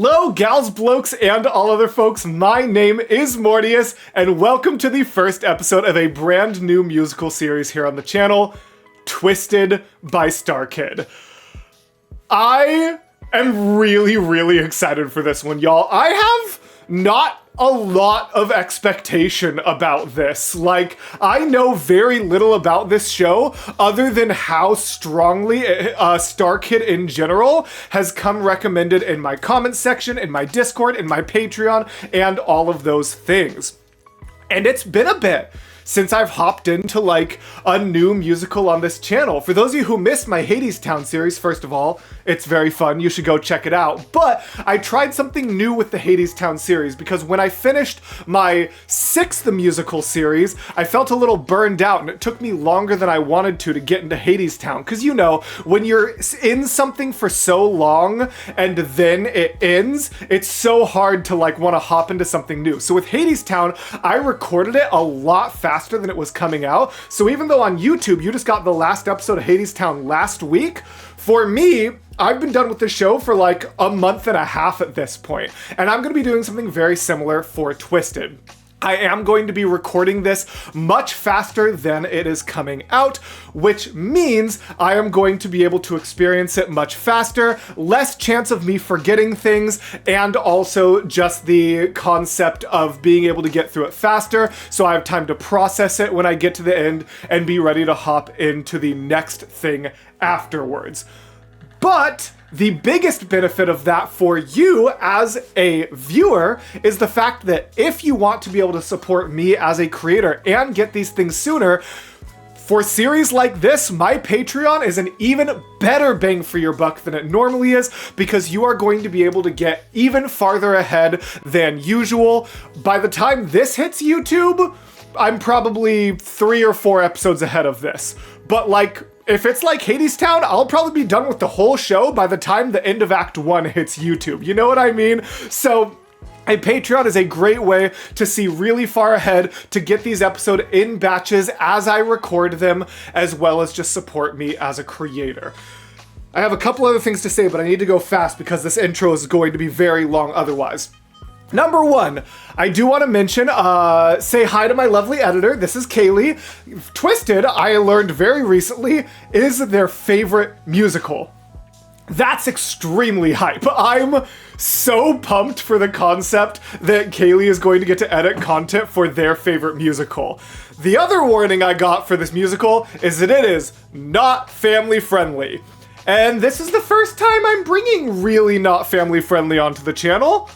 Hello, gals, blokes, and all other folks. My name is Mortius, and welcome to the first episode of a brand new musical series here on the channel, Twisted by Starkid. I am really excited for this one, y'all. I have not a lot of expectation about this. Like, I know very little about this show other than how strongly Starkid in general has come recommended in my comment section, in my Discord, in my Patreon, and all of those things. And it's been a bit since I've hopped into like a new musical on this channel. For those of you who missed my Hadestown series, first of all, it's very fun. You should go check it out. But I tried something new with the Hadestown series because when I finished my 6th musical series, I felt a little burned out and it took me longer than I wanted to get into Hadestown. Because you know, when you're in something for so long and then it ends, it's so hard to like want to hop into something new. So with Hadestown, I recorded it a lot faster than it was coming out. So even though on YouTube, you just got the last episode of Hadestown last week, for me, I've been done with the show for like a month and a half at this point, and I'm going to be doing something very similar for Twisted. I am going to be recording this much faster than it is coming out, which means I am going to be able to experience it much faster, less chance of me forgetting things, and also just the concept of being able to get through it faster, so I have time to process it when I get to the end and be ready to hop into the next thing afterwards. But the biggest benefit of that for you as a viewer is the fact that if you want to be able to support me as a creator and get these things sooner, for series like this, my Patreon is an even better bang for your buck than it normally is because you are going to be able to get even farther ahead than usual. By the time this hits YouTube, I'm probably 3 or 4 episodes ahead of this. But like, if it's like Hadestown, I'll probably be done with the whole show by the time the end of Act 1 hits YouTube. You know what I mean? So a Patreon is a great way to see really far ahead, to get these episodes in batches as I record them, as well as just support me as a creator. I have a couple other things to say, but I need to go fast because this intro is going to be very long otherwise. Number 1, I do want to mention, say hi to my lovely editor. This is Kaylee. Twisted, I learned very recently, is their favorite musical. That's extremely hype. I'm so pumped for the concept that Kaylee is going to get to edit content for their favorite musical. The other warning I got for this musical is that it is not family friendly. And this is the first time I'm bringing really not family friendly onto the channel.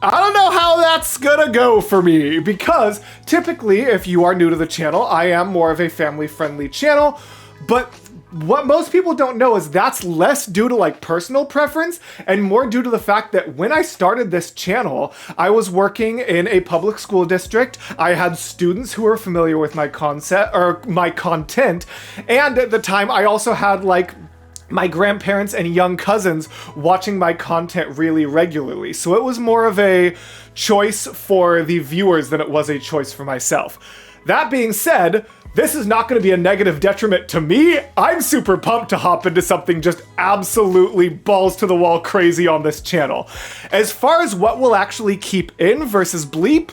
I don't know how that's gonna go for me, because typically, if you are new to the channel, I am more of a family-friendly channel, but what most people don't know is that's less due to like personal preference and more due to the fact that when I started this channel, I was working in a public school district. I had students who were familiar with my concept or my content, and at the time I also had like my grandparents and young cousins watching my content really regularly. So it was more of a choice for the viewers than it was a choice for myself. That being said, this is not going to be a negative detriment to me. I'm super pumped to hop into something just absolutely balls to the wall crazy on this channel. As far as what we'll actually keep in versus bleep,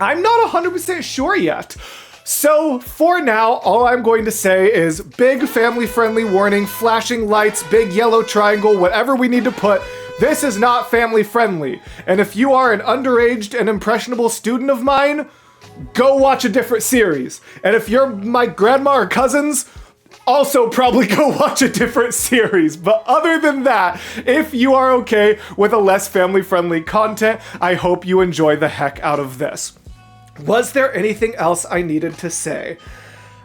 I'm not 100% sure yet. So for now, all I'm going to say is big family-friendly warning, flashing lights, big yellow triangle, whatever we need to put. This is not family-friendly. And if you are an underaged and impressionable student of mine, go watch a different series. And if you're my grandma or cousins, also probably go watch a different series. But other than that, if you are okay with a less family-friendly content, I hope you enjoy the heck out of this. Was there anything else I needed to say?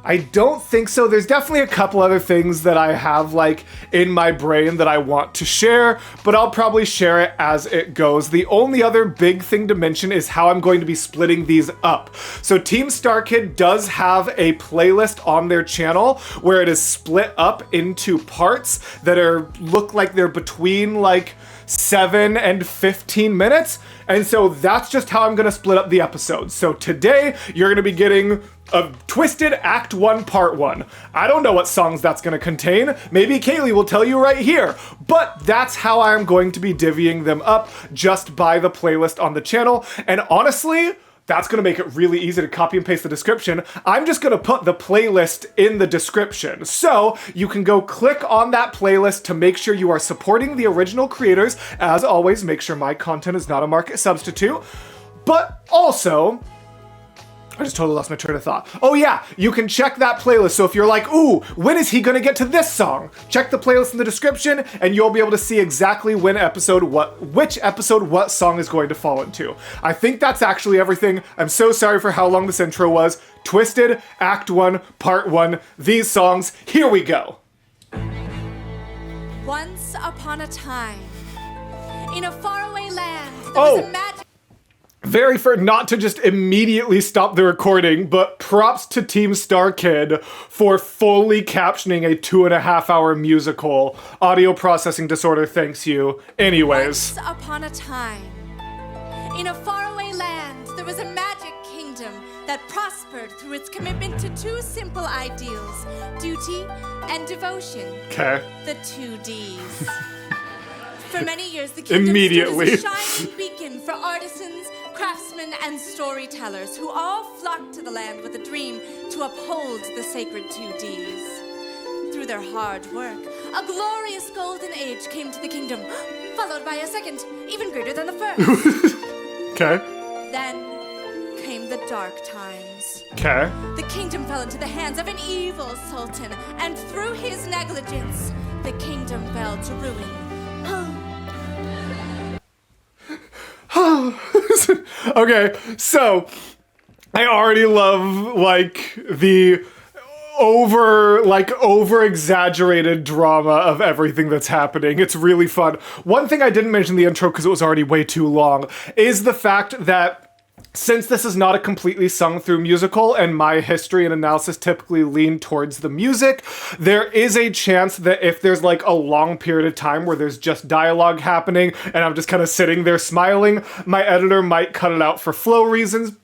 I don't think so. There's definitely a couple other things that I have like in my brain that I want to share, but I'll probably share it as it goes. The only other big thing to mention is how I'm going to be splitting these up. So Team Starkid does have a playlist on their channel where it is split up into parts that look like they're between like 7 and 15 minutes. And so that's just how I'm gonna split up the episodes. So today, you're gonna be getting a Twisted Act 1 Part 1. I don't know what songs that's gonna contain. Maybe Kaylee will tell you right here. But that's how I'm going to be divvying them up just by the playlist on the channel. And honestly, that's gonna make it really easy to copy and paste the description. I'm just gonna put the playlist in the description. So you can go click on that playlist to make sure you are supporting the original creators. As always, make sure my content is not a market substitute. But also, I just totally lost my train of thought. Oh yeah, you can check that playlist. So if you're like, ooh, when is he gonna get to this song? Check the playlist in the description and you'll be able to see exactly which episode what song is going to fall into. I think that's actually everything. I'm so sorry for how long this intro was. Twisted Act 1 Part 1. These songs, here we go. Once upon a time, in a faraway land, there was a magic... Very fair not to just immediately stop the recording, but props to Team Starkid for fully captioning a 2.5-hour musical. Audio processing disorder thanks you. Anyways. Once upon a time, in a faraway land, there was a magic kingdom that prospered through its commitment to two simple ideals, duty and devotion. Okay. The 2 Ds. For many years, the kingdom stood as a shining beacon for artisans, craftsmen, and storytellers who all flocked to the land with a dream to uphold the sacred 2 Ds. Through their hard work, a glorious golden age came to the kingdom, followed by a second, even greater than the first. Okay. Then came the dark times. Okay. The kingdom fell into the hands of an evil sultan, and through his negligence, the kingdom fell to ruin. Okay, so I already love the over exaggerated drama of everything that's happening. It's really fun. One thing I didn't mention in the intro because it was already way too long is the fact that since this is not a completely sung through musical and my history and analysis typically lean towards the music, there is a chance that if there's like a long period of time where there's just dialogue happening and I'm just kind of sitting there smiling, my editor might cut it out for flow reasons.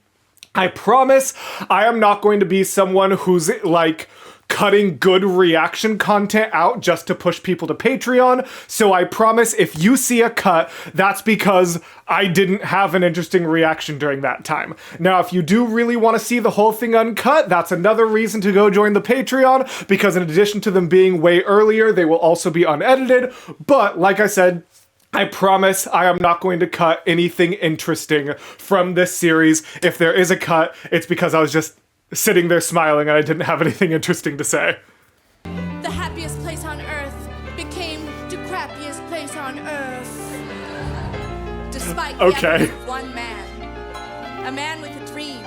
I promise I am not going to be someone who's like cutting good reaction content out just to push people to Patreon. So I promise if you see a cut, that's because I didn't have an interesting reaction during that time. Now, if you do really want to see the whole thing uncut, that's another reason to go join the Patreon, because in addition to them being way earlier, they will also be unedited. But like I said, I promise I am not going to cut anything interesting from this series. If there is a cut, it's because I was just sitting there smiling and I didn't have anything interesting to say. The happiest place on earth became the crappiest place on earth. Despite the efforts of one man, a man with a dream,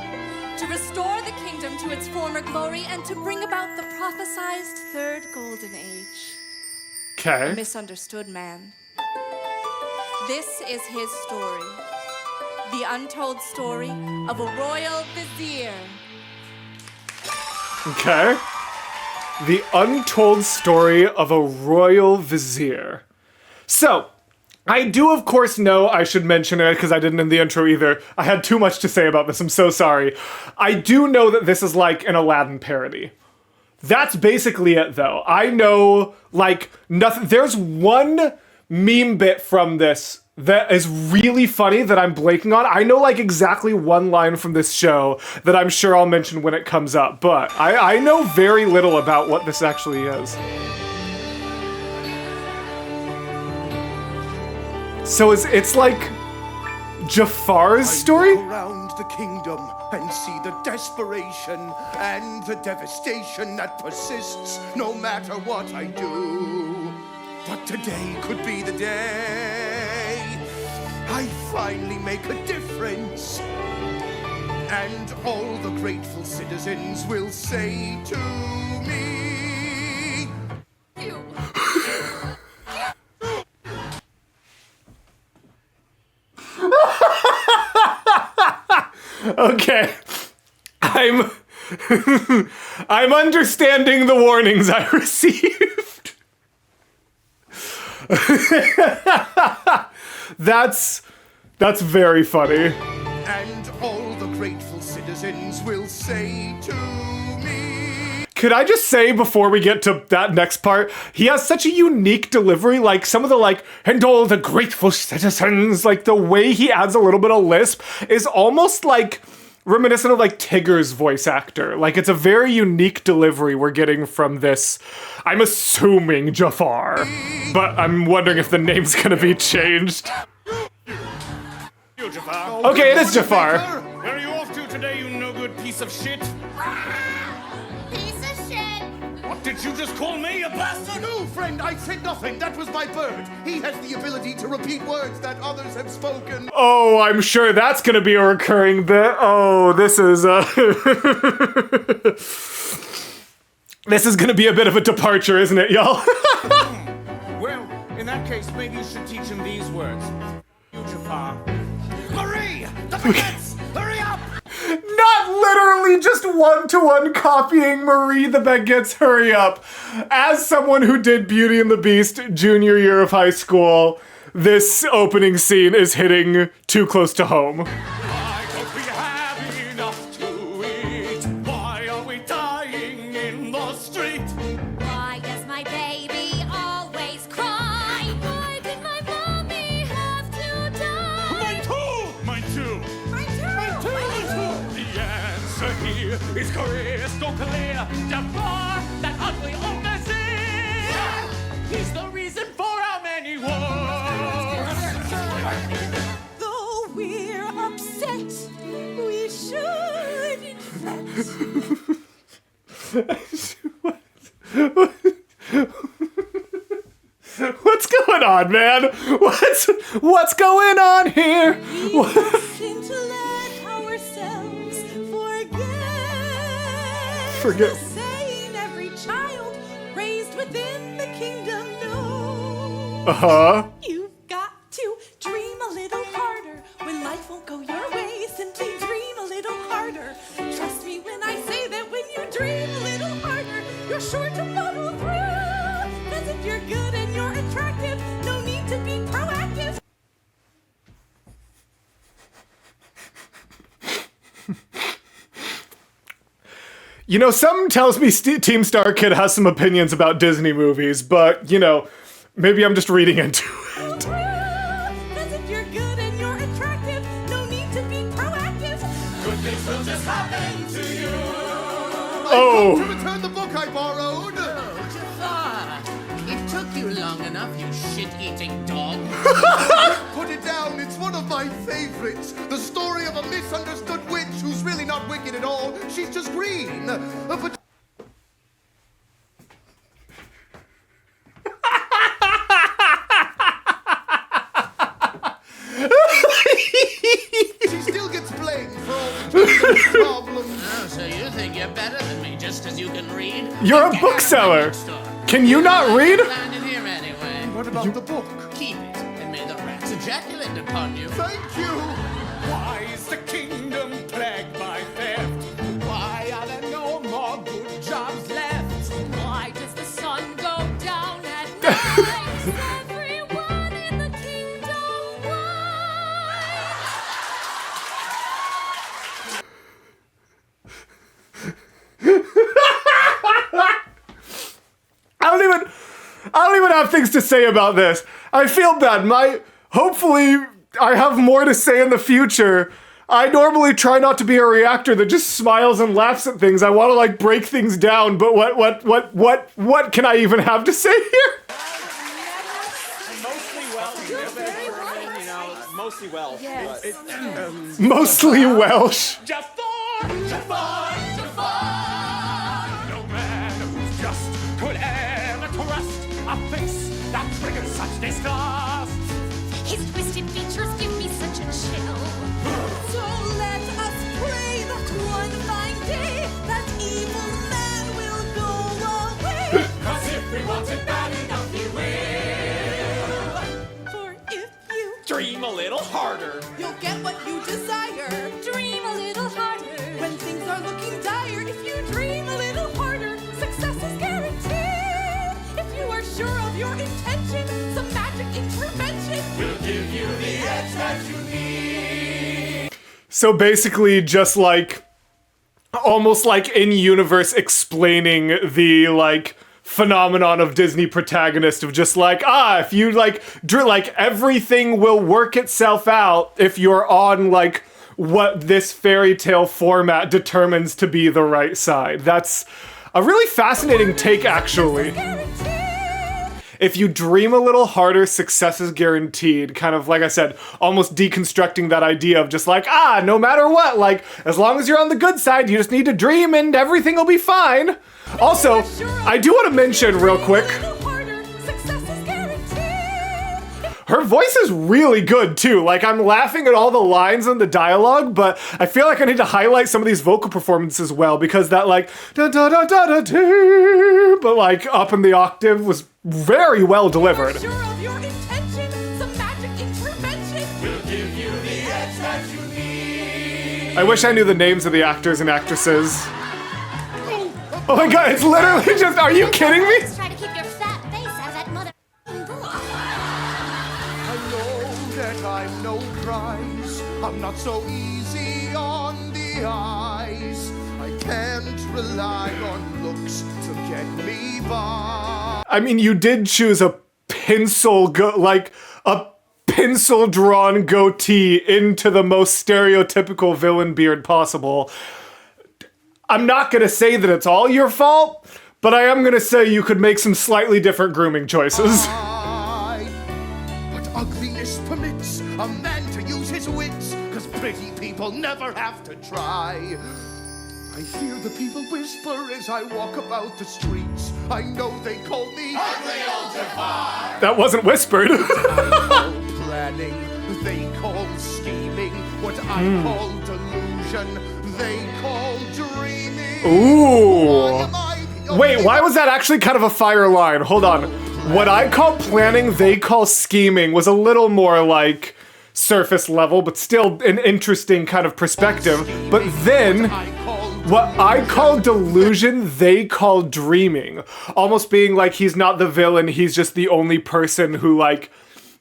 to restore the kingdom to its former glory and to bring about the prophesized third golden age. Okay. A misunderstood man. This is his story. The untold story of a royal vizier. Okay. The untold story of a royal vizier. So, I do of course know I should mention it because I didn't in the intro either. I had too much to say about this, I'm so sorry. I do know that this is like an Aladdin parody. That's basically it though. I know like nothing. There's one meme bit from this that is really funny that I'm blanking on. I know like exactly one line from this show that I'm sure I'll mention when it comes up, but I know very little about what this actually is. So it's like Jafar's story? I look around the kingdom and see the desperation and the devastation that persists no matter what I do. But today could be the day I finally make a difference, and all the grateful citizens will say to me, Okay. I'm understanding the warnings I received. That's very funny. And all the grateful citizens will say to me. Could I just say before we get to that next part, he has such a unique delivery, like some of the like, and all the grateful citizens, like the way he adds a little bit of lisp is almost like reminiscent of like Tigger's voice actor. Like it's a very unique delivery we're getting from this, I'm assuming Jafar, but I'm wondering if the name's gonna be changed. You, Jafar. Okay, it is Jafar. Where are you off to today, you no good piece of shit? Piece of shit. What did you just call me, a bastard? No, friend, I said nothing. That was my bird. He has the ability to repeat words that others have spoken. Oh, I'm sure that's gonna be a recurring bit. Oh, this is this is gonna be a bit of a departure, isn't it, y'all? Well, in that case, maybe you should teach him these words. You, Jafar. Marie! The baguettes! Hurry up! Not literally just one-to-one copying Marie the Baguette's Hurry Up. As someone who did Beauty and the Beast junior year of high school, this opening scene is hitting too close to home. Why don't we have enough to eat? Why are we dying in the street? Why does my baby always cry? Why did my mommy have to die? Mine too! Mine too! Mine too. The answer here is crystal clear. Jafar, that ugly old Nazir! He's the reason for our many wars! Though we're upset, we should What's going on, man? What's going on here? listen to let ourselves Forget. the saying every child raised within the kingdom knows. Uh-huh. You've got to dream a little harder. When life won't go your way, simply dream a little harder. Trust me when I say that when you dream a little harder, you're sure to muddle through. 'Cause if you're good and you're attractive, no need to be proactive. You know, something tells me Team Starkid has some opinions about Disney movies, but, you know, maybe I'm just reading into it. 'Cause if you're good and you're attractive, no need to be proactive. Good things will just happen to you. Oh. To return the book I borrowed. Jafar, it took you long enough, you shit-eating dog. Put it down. It's one of my favorites. The story of a misunderstood witch who's really not wicked at all. She's just green. But she still gets blamed for all the problems. Oh, so you think you're better than me just because you can read? You're a Get out of my bookseller. bookstore. Can you not read? Land in here anyway. What about the book? Keep it, and may the rats ejaculate upon you. Thank you. Why is the kingdom plagued by theft? Why are there no more good jobs left? Why does the sun go down at night? Is everyone in the kingdom white? I don't even have things to say about this. I feel bad. Hopefully I have more to say in the future. I normally try not to be a reactor that just smiles and laughs at things. I want to like break things down, but what can I even have to say here? Mostly Welsh. You know, mostly Welsh. Yes. Mostly Welsh. Jafar! Jafar! Jafar! No man who's just could ever trust a face that triggers such disgust. His twisted features give me such a chill. So let us pray that one fine day that evil man will go away. 'Cause if we want it bad enough, he will. For if you Dream a little harder. you'll get what you desire. Dream a little harder when things are looking dire. So basically just like, almost like in-universe explaining the like phenomenon of Disney protagonist of just like, if you like, everything will work itself out if you're on like what this fairy tale format determines to be the right side. That's a really fascinating take, actually. If you dream a little harder, success is guaranteed. Kind of, like I said, almost deconstructing that idea of just like, no matter what, like, as long as you're on the good side, you just need to dream and everything will be fine. Also, I do want to mention real quick, her voice is really good too. Like, I'm laughing at all the lines and the dialogue, but I feel like I need to highlight some of these vocal performances as well, because that like da da da da da da, but like up in the octave was very well delivered. I wish I knew the names of the actors and actresses. Oh my god, it's literally just, are you kidding me? Try to keep your fat face out of that mother. I know that I'm no prize. I'm not so easy on the eyes. I can't rely on looks to get me by. I mean, you did choose a pencil-drawn goatee into the most stereotypical villain beard possible. I'm not gonna say that it's all your fault, but I am gonna say you could make some slightly different grooming choices. But ugliness permits a man to use his wits, 'cause pretty people never have to try. I hear the people whisper as I walk about the streets. I know they call me ugly old Jafar. That wasn't whispered. Planning, they call scheming. What I call delusion, they call dreaming. Ooh. Wait, why was that actually kind of a fire line? Hold on. What I call planning, they call scheming was a little more like surface level, but still an interesting kind of perspective. But then, what I call delusion, they call dreaming. Almost being like he's not the villain, he's just the only person who like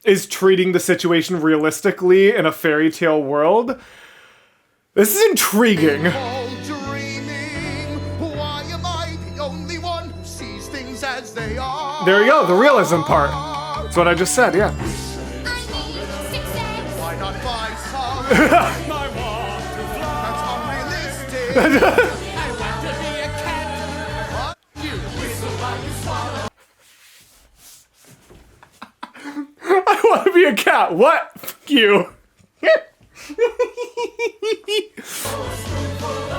is treating the situation realistically in a fairy tale world. This is intriguing. Why am I the only one who sees things as they are? There you go, the realism part. That's what I just said, yeah. Why not buy some? I want to fly. That's unrealistic. I want to be a cat. You whistle while you swallow. I want to be a cat. What? Fuck you.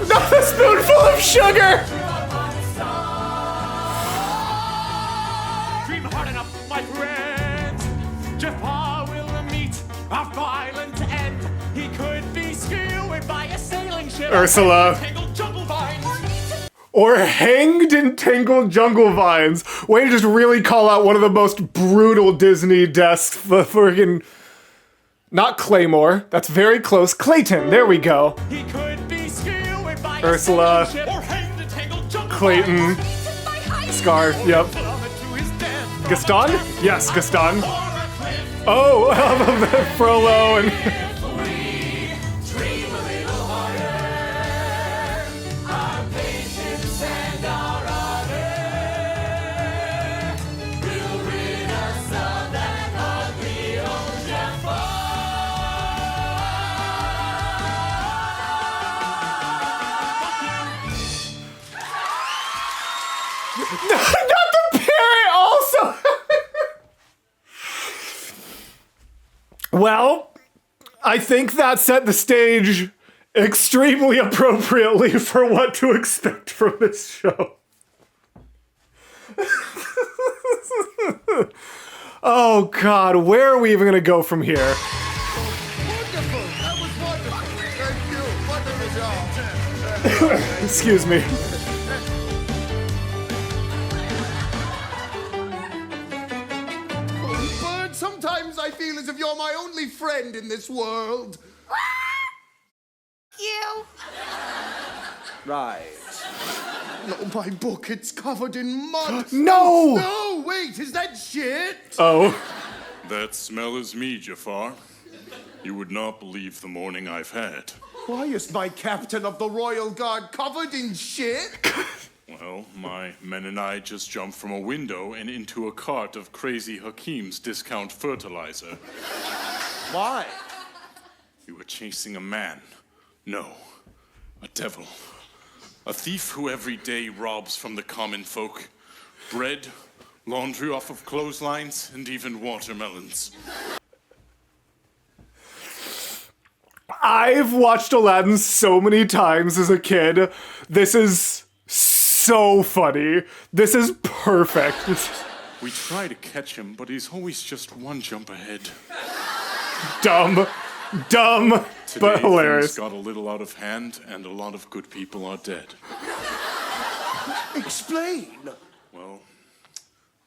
Not a spoonful of sugar. Dream hard enough, my friends. Jafar will meet a violent end. He could be skewered by a sailing ship. Ursula. Tangled jungle vines. Or hanged in tangled jungle vines. Way to just really call out one of the most brutal Disney deaths. Friggin'. Not Claymore. That's very close. Clayton. There we go. He could be skewered by Ursula. a sailing ship. Or hanged in tangled jungle Clayton. vines. Scar. Yep. Plummet to his death. Gaston? Yes, Gaston. Or a cliff. Oh, Frollo and. Dream a little harder. Our patience and our honor will rid us of that ugly old Jafar. Not the parrot also! Well, I think that set the stage extremely appropriately for what to expect from this show. Oh god, where are we even gonna go from here? Wonderful. That was wonderful. Thank you. Wonderful job. Excuse me. Bird, sometimes I feel as if you're my only friend in this world. You. Right. No, my book, it's covered in mud. No! No, wait, is that shit? Oh. That smell is me, Jafar. You would not believe the morning I've had. Why is my captain of the Royal Guard covered in shit? Well, my men and I just jumped from a window and into a cart of Crazy Hakeem's discount fertilizer. Why? We were chasing a man. No, a devil. A thief who every day robs from the common folk. Bread, laundry off of clotheslines, and even watermelons. I've watched Aladdin so many times as a kid. This is so funny. This is perfect. We try to catch him, but he's always just one jump ahead. Dumb, Today, but hilarious. Things got a little out of hand, and a lot of good people are dead. Explain. Well,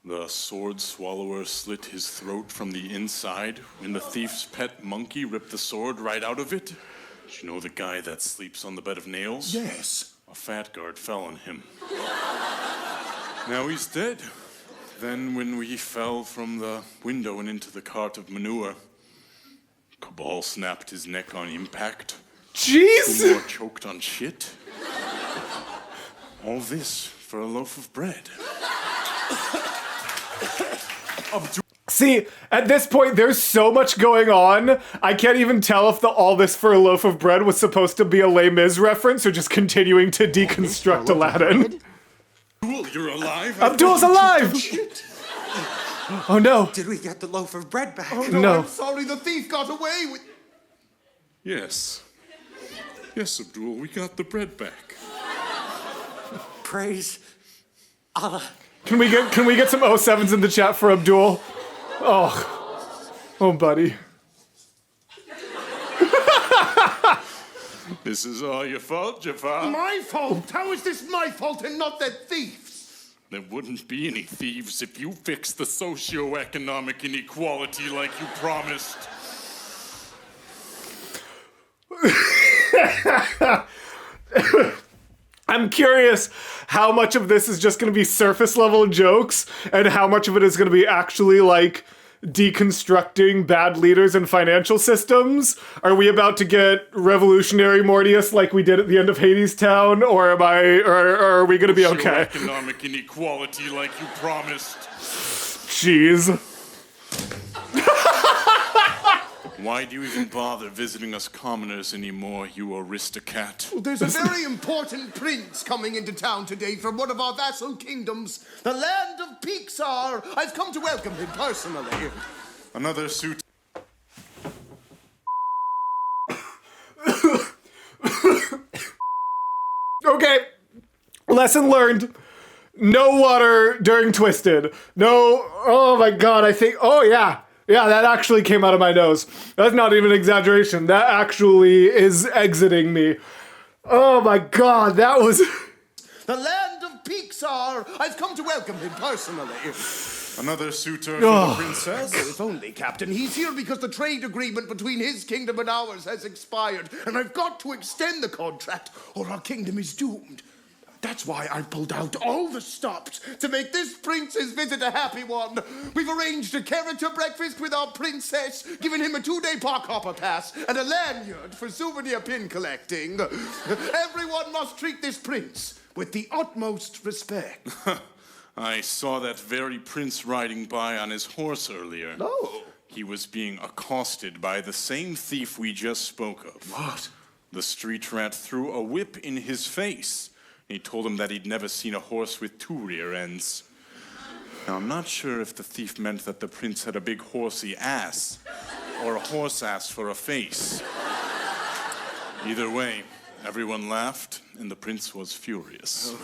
the sword swallower slit his throat from the inside when the thief's pet monkey ripped the sword right out of it. Did you know the guy that sleeps on the bed of nails? Yes. A fat guard fell on him. Now he's dead. Then when we fell from the window and into the cart of manure, Cabal snapped his neck on impact. Jeez! 2 more choked on shit. All this for a loaf of bread. See, at this point, there's so much going on, I can't even tell if the all this for a loaf of bread was supposed to be a Les Mis reference or just continuing to deconstruct Aladdin. Abdul, you're alive? Abdul's alive! Oh no. Did we get the loaf of bread back? Oh, no, No. I'm sorry, the thief got away with... Yes. Yes, Abdul, we got the bread back. Praise Allah. Can we get some 07s in the chat for Abdul? Oh, buddy. This is all your fault, Jafar. My fault? How is this my fault and not that thief's? There wouldn't be any thieves if you fixed the socio-economic inequality like you promised. I'm curious how much of this is just going to be surface level jokes and how much of it is going to be actually like deconstructing bad leaders and financial systems. Are we about to get revolutionary Mortius like we did at the end of Hades Town, or are we going to be okay? Economic inequality like you promised. Jeez. Why do you even bother visiting us commoners anymore, you aristocrat? There's a very important prince coming into town today from one of our vassal kingdoms, the land of Pixar. I've come to welcome him personally. Another suit. Okay. Lesson learned. No water during Twisted. No. Oh my god, I think. Oh yeah. Yeah, that actually came out of my nose. That's not even an exaggeration. That actually is exiting me. Oh my god, that was... The land of Pixar. I've come to welcome him personally. Another suitor for the princess? If only, Captain. He's here because the trade agreement between his kingdom and ours has expired, and I've got to extend the contract, or our kingdom is doomed. That's why I pulled out all the stops to make this prince's visit a happy one. We've arranged a character breakfast with our princess, given him a 2-day park hopper pass, and a lanyard for souvenir pin collecting. Everyone must treat this prince with the utmost respect. I saw that very prince riding by on his horse earlier. Oh. He was being accosted by the same thief we just spoke of. What? The street rat threw a whip in his face. He told him that he'd never seen a horse with 2 rear ends. Now, I'm not sure if the thief meant that the prince had a big horsey ass, or a horse ass for a face. Either way, everyone laughed, and the prince was furious.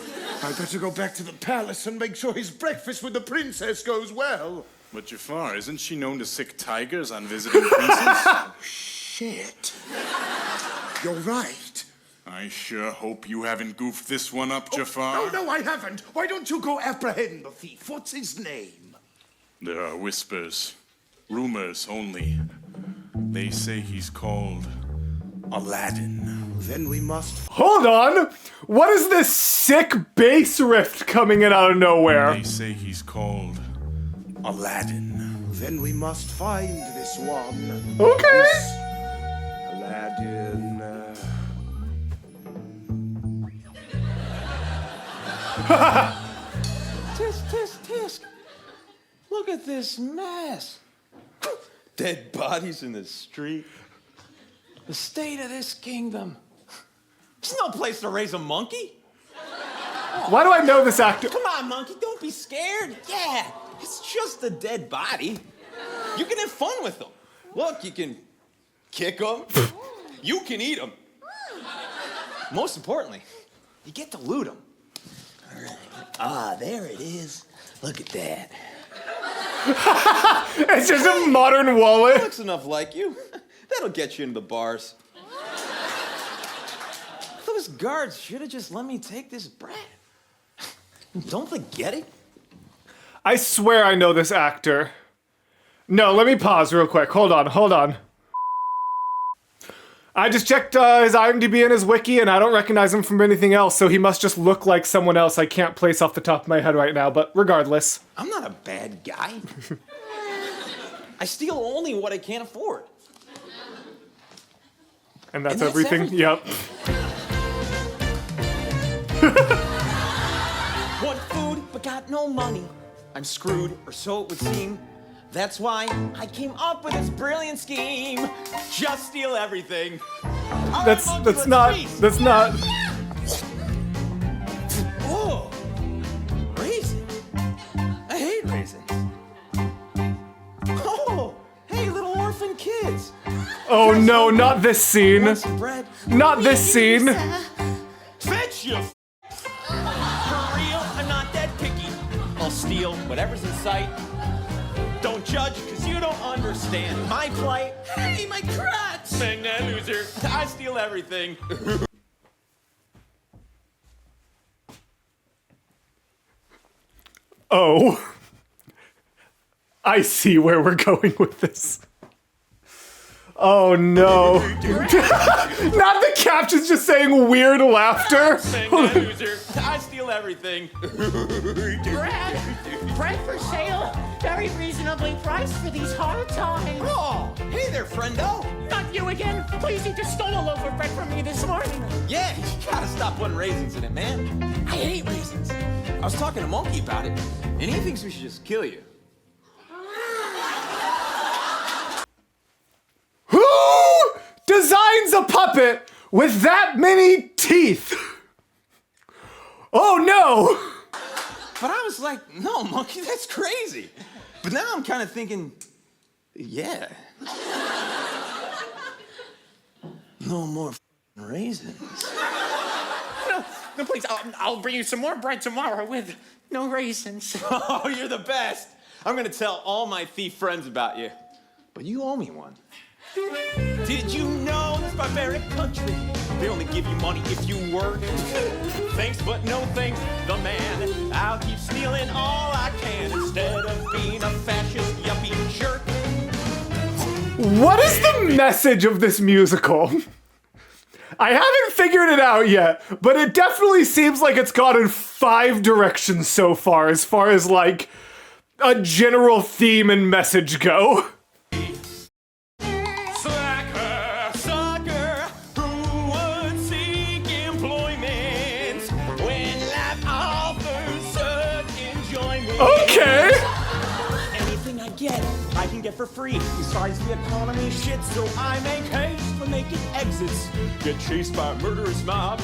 I better go back to the palace and make sure his breakfast with the princess goes well. But Jafar, isn't she known to sick tigers on visiting princes? Shit. You're right. I sure hope you haven't goofed this one up, Jafar. No, I haven't. Why don't you go apprehend the thief? What's his name? There are whispers, rumors only. They say he's called Aladdin. Then we must... Hold on! What is this sick bass riff coming in out of nowhere? They say he's called Aladdin. Then we must find this one. Okay. Aladdin... Tisk, tisk, tisk. Look at this mess. Dead bodies in the street. The state of this kingdom. There's no place to raise a monkey. Why do I know this actor? Come on, monkey, don't be scared. Yeah, it's just a dead body. You can have fun with them. Look, you can kick them. You can eat them. Most importantly, you get to loot them. Ah, there it is. Look at that. It's just a modern wallet. Looks enough like you. That'll get you into the bars. Those guards should have just let me take this brat. Don't they get it? I swear I know this actor. No, let me pause real quick. Hold on. I just checked his IMDb and his wiki, and I don't recognize him from anything else, so he must just look like someone else I can't place off the top of my head right now, but regardless. I'm not a bad guy. I steal only what I can't afford. And that's everything? Yep. Want food, but got no money. I'm screwed, or so it would seem. That's why I came up with this brilliant scheme. Just steal everything. That's not. Oh, raisins. I hate raisins. Oh, hey, little orphan kids. Oh no, not this scene. Want some bread? Not this scene. Fetch you. For real, I'm not that picky. I'll steal whatever's in sight. Don't judge, cause you don't understand my plight. Hey, my crutch! Bang that loser. I steal everything. Oh. I see where we're going with this. Oh no. Not the captions just saying weird laughter. Bang that loser. I steal everything. Bread for sale. Very reasonably priced for these hard times. Oh, hey there, friendo. Not you again. Please, you just stole a loaf of bread from me this morning. Yeah, you gotta stop putting raisins in it, man. I hate raisins. I was talking to Monkey about it, and he thinks we should just kill you. Who designs a puppet with that many teeth? Oh no! But I was like, no, Monkey, that's crazy. But now I'm kind of thinking, yeah. No more raisins. No, please, I'll bring you some more bread tomorrow with no raisins. Oh, you're the best. I'm gonna tell all my thief friends about you. But you owe me one. Did you know this barbaric country? They only give you money if you work. Thanks, but no thanks, the man. I'll keep stealing all I can instead of being a fascist yuppie jerk. What is the message of this musical? I haven't figured it out yet, but it definitely seems like it's gone in 5 directions so far as like a general theme and message go. Slacker, sucker, who would seek employment when life offers such enjoyment? Okay. Anything I can get for free. Besides, the economy shit, so I make haste for making exits. Get chased by a murderous mob.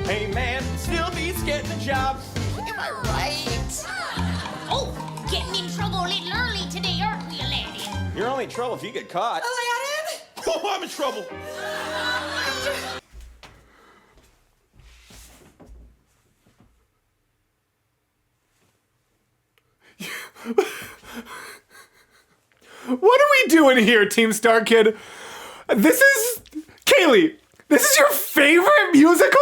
Hey man, still beats getting a job. Am I right? Oh, getting in trouble a little early today, aren't we, Aladdin? You're only in trouble if you get caught. Aladdin? Oh, I'm in trouble. What are we doing here, Team Starkid? This is... Kaylee, this is your favorite musical?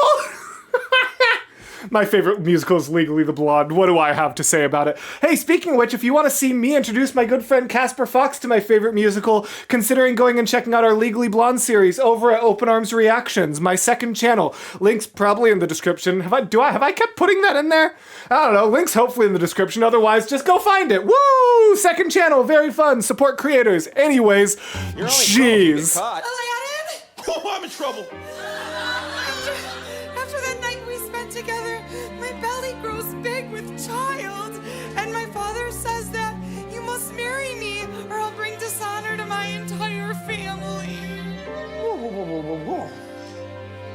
My favorite musical is Legally the Blonde. What do I have to say about it? Hey, speaking of which, if you want to see me introduce my good friend Casper Fox to my favorite musical, considering going and checking out our Legally Blonde series over at Open Arms Reactions, my second channel. Links probably in the description. Have I kept putting that in there? I don't know. Links hopefully in the description. Otherwise, just go find it. Woo! Second channel, very fun. Support creators. Anyways, jeez. Aladdin? Oh, I'm in trouble. After that night we spent together, my belly child, and my father says that you must marry me or I'll bring dishonor to my entire family. Whoa, whoa, whoa, whoa, whoa, whoa.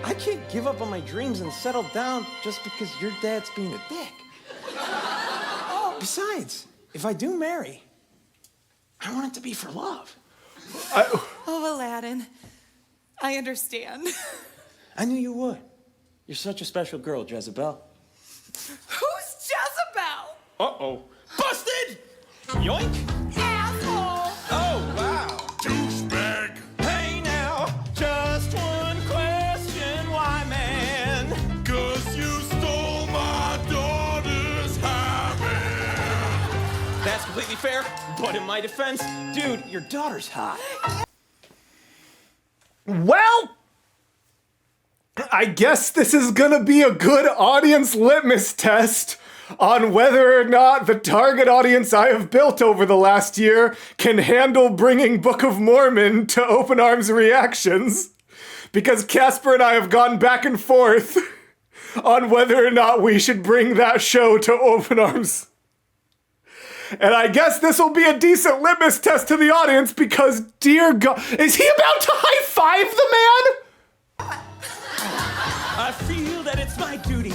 I can't give up on my dreams and settle down just because your dad's being a dick. Besides, if I do marry, I want it to be for love. Oh, Aladdin, I understand. I knew you would. You're such a special girl, Jezebel. Who's Jezebel? Uh-oh. Busted! Yoink! Asshole! Oh, wow. Douchebag! Hey now, just one question, why, man? 'Cause you stole my daughter's hammer. That's completely fair, but in my defense, dude, your daughter's hot. Well, I guess this is gonna be a good audience litmus test on whether or not the target audience I have built over the last year can handle bringing Book of Mormon to Open Arms reactions. Because Casper and I have gone back and forth on whether or not we should bring that show to Open Arms. And I guess this will be a decent litmus test to the audience because, dear God, is he about to high-five the man? I feel that it's my duty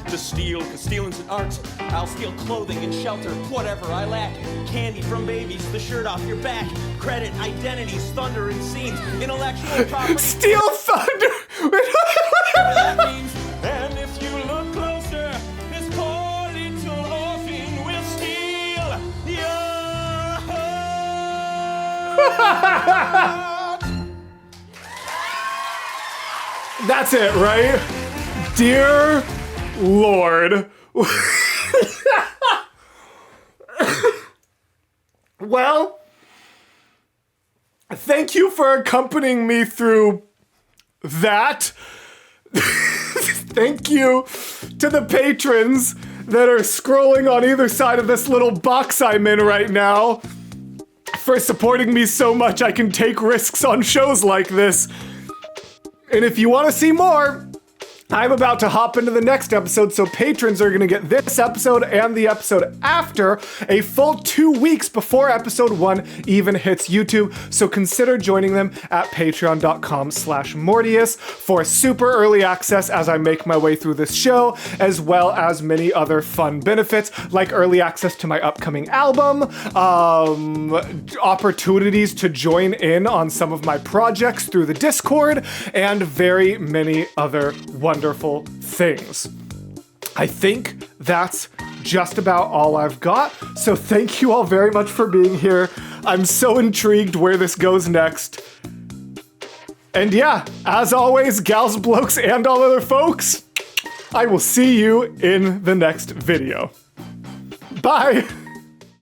to steal, because stealing's an art. I'll steal clothing and shelter, whatever I lack. Candy from babies, the shirt off your back. Credit, identities, thunder and scenes, intellectual property. Steal thunder! Whatever that means. And if you look closer, this poor little orphan will steal your heart. That's it, right? Dear Lord. Well, thank you for accompanying me through that. Thank you to the patrons that are scrolling on either side of this little box I'm in right now for supporting me so much I can take risks on shows like this. And if you want to see more, I'm about to hop into the next episode, so patrons are going to get this episode and the episode after a full 2 weeks before episode 1 even hits YouTube. So consider joining them at patreon.com/Mortius for super early access as I make my way through this show, as well as many other fun benefits like early access to my upcoming album, opportunities to join in on some of my projects through the Discord, and very many other wonderful things. I think that's just about all I've got, so thank you all very much for being here. I'm so intrigued where this goes next. And yeah, as always, gals, blokes, and all other folks, I will see you in the next video. Bye!